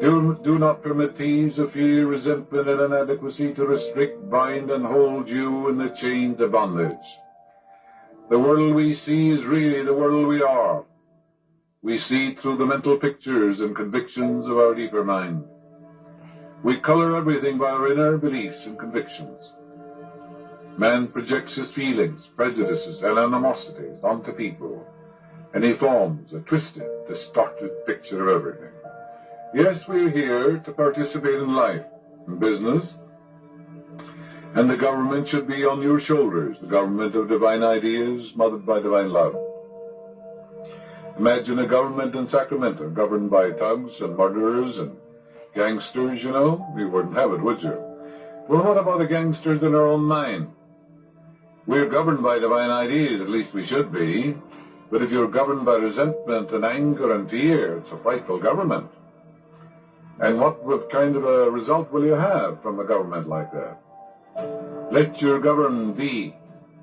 Do not permit thieves of fear, resentment, and inadequacy to restrict, bind, and hold you in the chains of bondage. The world we see is really the world we are. We see it through the mental pictures and convictions of our deeper mind. We color everything by our inner beliefs and convictions. Man projects his feelings, prejudices, and animosities onto people, and he forms a twisted, distorted picture of everything. Yes, we're here to participate in life, in business, and the government should be on your shoulders, the government of divine ideas, mothered by divine love. Imagine a government in Sacramento governed by thugs and murderers and gangsters, you wouldn't have it, would you? Well, what about the gangsters in our own mind? We're governed by divine ideas, at least we should be, but if you're governed by resentment and anger and fear, it's a frightful government. And what kind of a result will you have from a government like that? Let your government be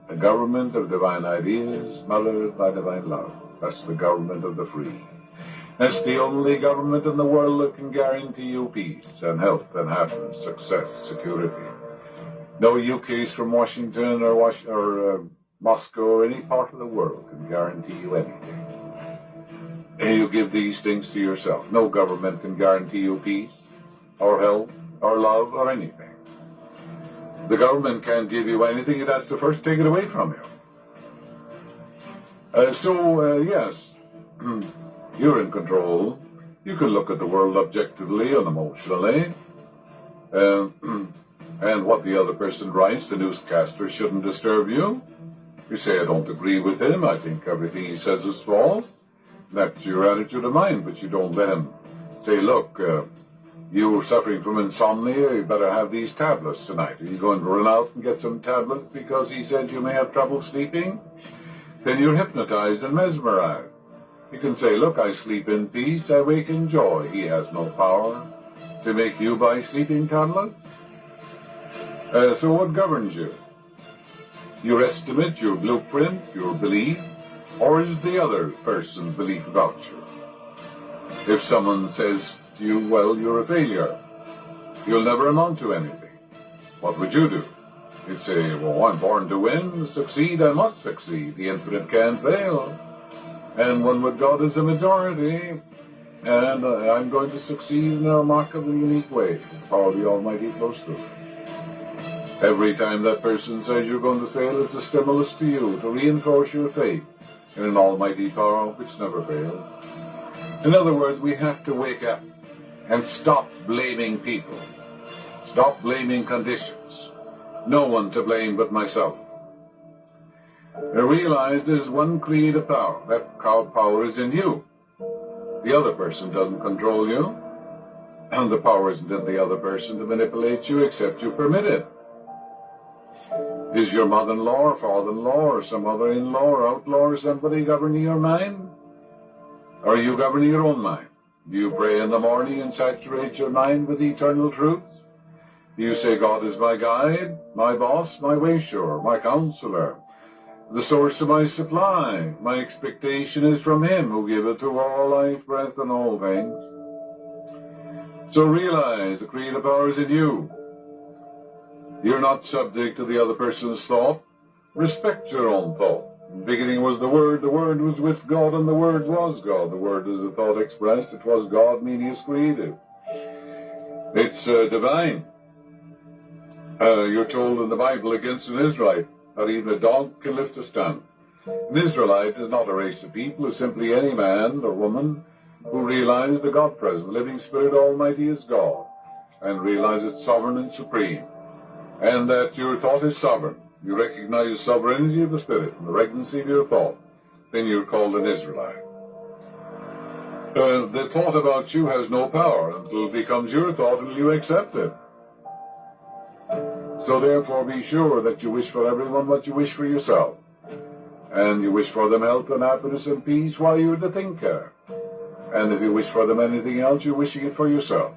a government of divine ideas, mothered by divine love. That's the government of the free. That's the only government in the world that can guarantee you peace and health and happiness, success, security. No UKs from Washington or Moscow or any part of the world can guarantee you anything. And you give these things to yourself. No government can guarantee you peace or health or love or anything. The government can't give you anything. It has to first take it away from you. Yes, you're in control. You can look at the world objectively and emotionally. And what the other person writes, the newscaster, shouldn't disturb you. You say, I don't agree with him. I think everything he says is false. That's your attitude of mind, but you don't let him say, look, you're suffering from insomnia, you better have these tablets tonight. Are you going to run out and get some tablets because he said you may have trouble sleeping? Then you're hypnotized and mesmerized. You can say, look, I sleep in peace, I wake in joy. He has no power to make you buy sleeping tablets. So what governs you? Your estimate, your blueprint, your belief, or is it the other person's belief about you? If someone says to you, well, you're a failure, you'll never amount to anything, what would you do? You'd say, well, I'm born to win, to succeed, I must succeed. The infinite can't fail. And one with God is a majority, and I'm going to succeed in a remarkably unique way. The power of the Almighty flows through. Every time that person says you're going to fail, it's a stimulus to you to reinforce your faith in an almighty power which never fails. In other words, we have to wake up and stop blaming people. Stop blaming conditions. No one to blame but myself. I realize there's one creative power. That power is in you. The other person doesn't control you, and the power isn't in the other person to manipulate you except you permit it. Is your mother-in-law or father-in-law or some other in-law or outlaw or somebody governing your mind? Or are you governing your own mind? Do you pray in the morning and saturate your mind with eternal truths? Do you say, God is my guide, my boss, my way-shower, my counselor, the source of my supply? My expectation is from Him who giveth to all life, breath, and all things. So realize the creative power is in you. You're not subject to the other person's thought. Respect your own thought. In the beginning was the Word was with God, and the Word was God. The Word is the thought expressed. It was God, meaning it's creative. It's divine. You're told in the Bible against an Israelite that even a dog can lift a stone. An Israelite is not a race of people. It's simply any man or woman who realizes the God-present, living Spirit Almighty is God, and realize it's sovereign and supreme, and that your thought is sovereign. You recognize the sovereignty of the Spirit and the regency of your thought. Then you're called an Israelite. The thought about you has no power until it becomes your thought and you accept it. So therefore be sure that you wish for everyone what you wish for yourself. And you wish for them health and happiness and peace while you're the thinker. And if you wish for them anything else, you're wishing it for yourself.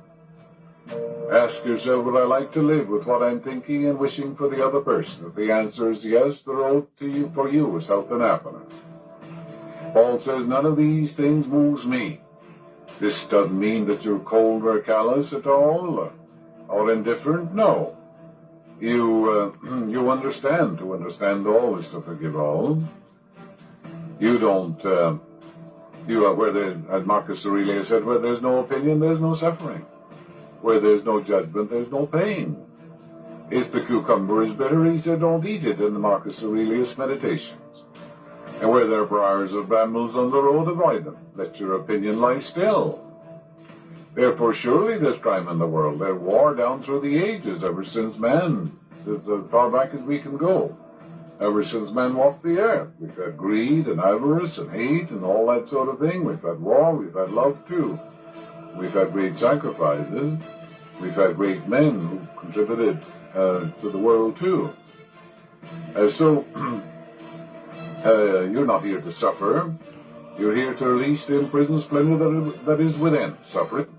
Ask yourself, would I like to live with what I'm thinking and wishing for the other person? If the answer is yes, the road to you for you is health and happiness. Paul says, none of these things moves me. This doesn't mean that you're cold or callous at all, or indifferent. No. You understand. To understand all is to forgive all. You don't, as Marcus Aurelius said, where there's no opinion, there's no suffering. Where there's no judgment, there's no pain. If the cucumber is bitter, he said, don't eat it in the Marcus Aurelius Meditations. And where there are briars or brambles on the road, avoid them. Let your opinion lie still. Therefore, surely there's crime in the world. There's war down through the ages, ever since man, as far back as we can go. Ever since man walked the earth. We've had greed and avarice and hate and all that sort of thing. We've had war, we've had love too. We've had great sacrifices. We've had great men who contributed to the world too. So you're not here to suffer. You're here to release the imprisoned splendor that is within. Suffer it.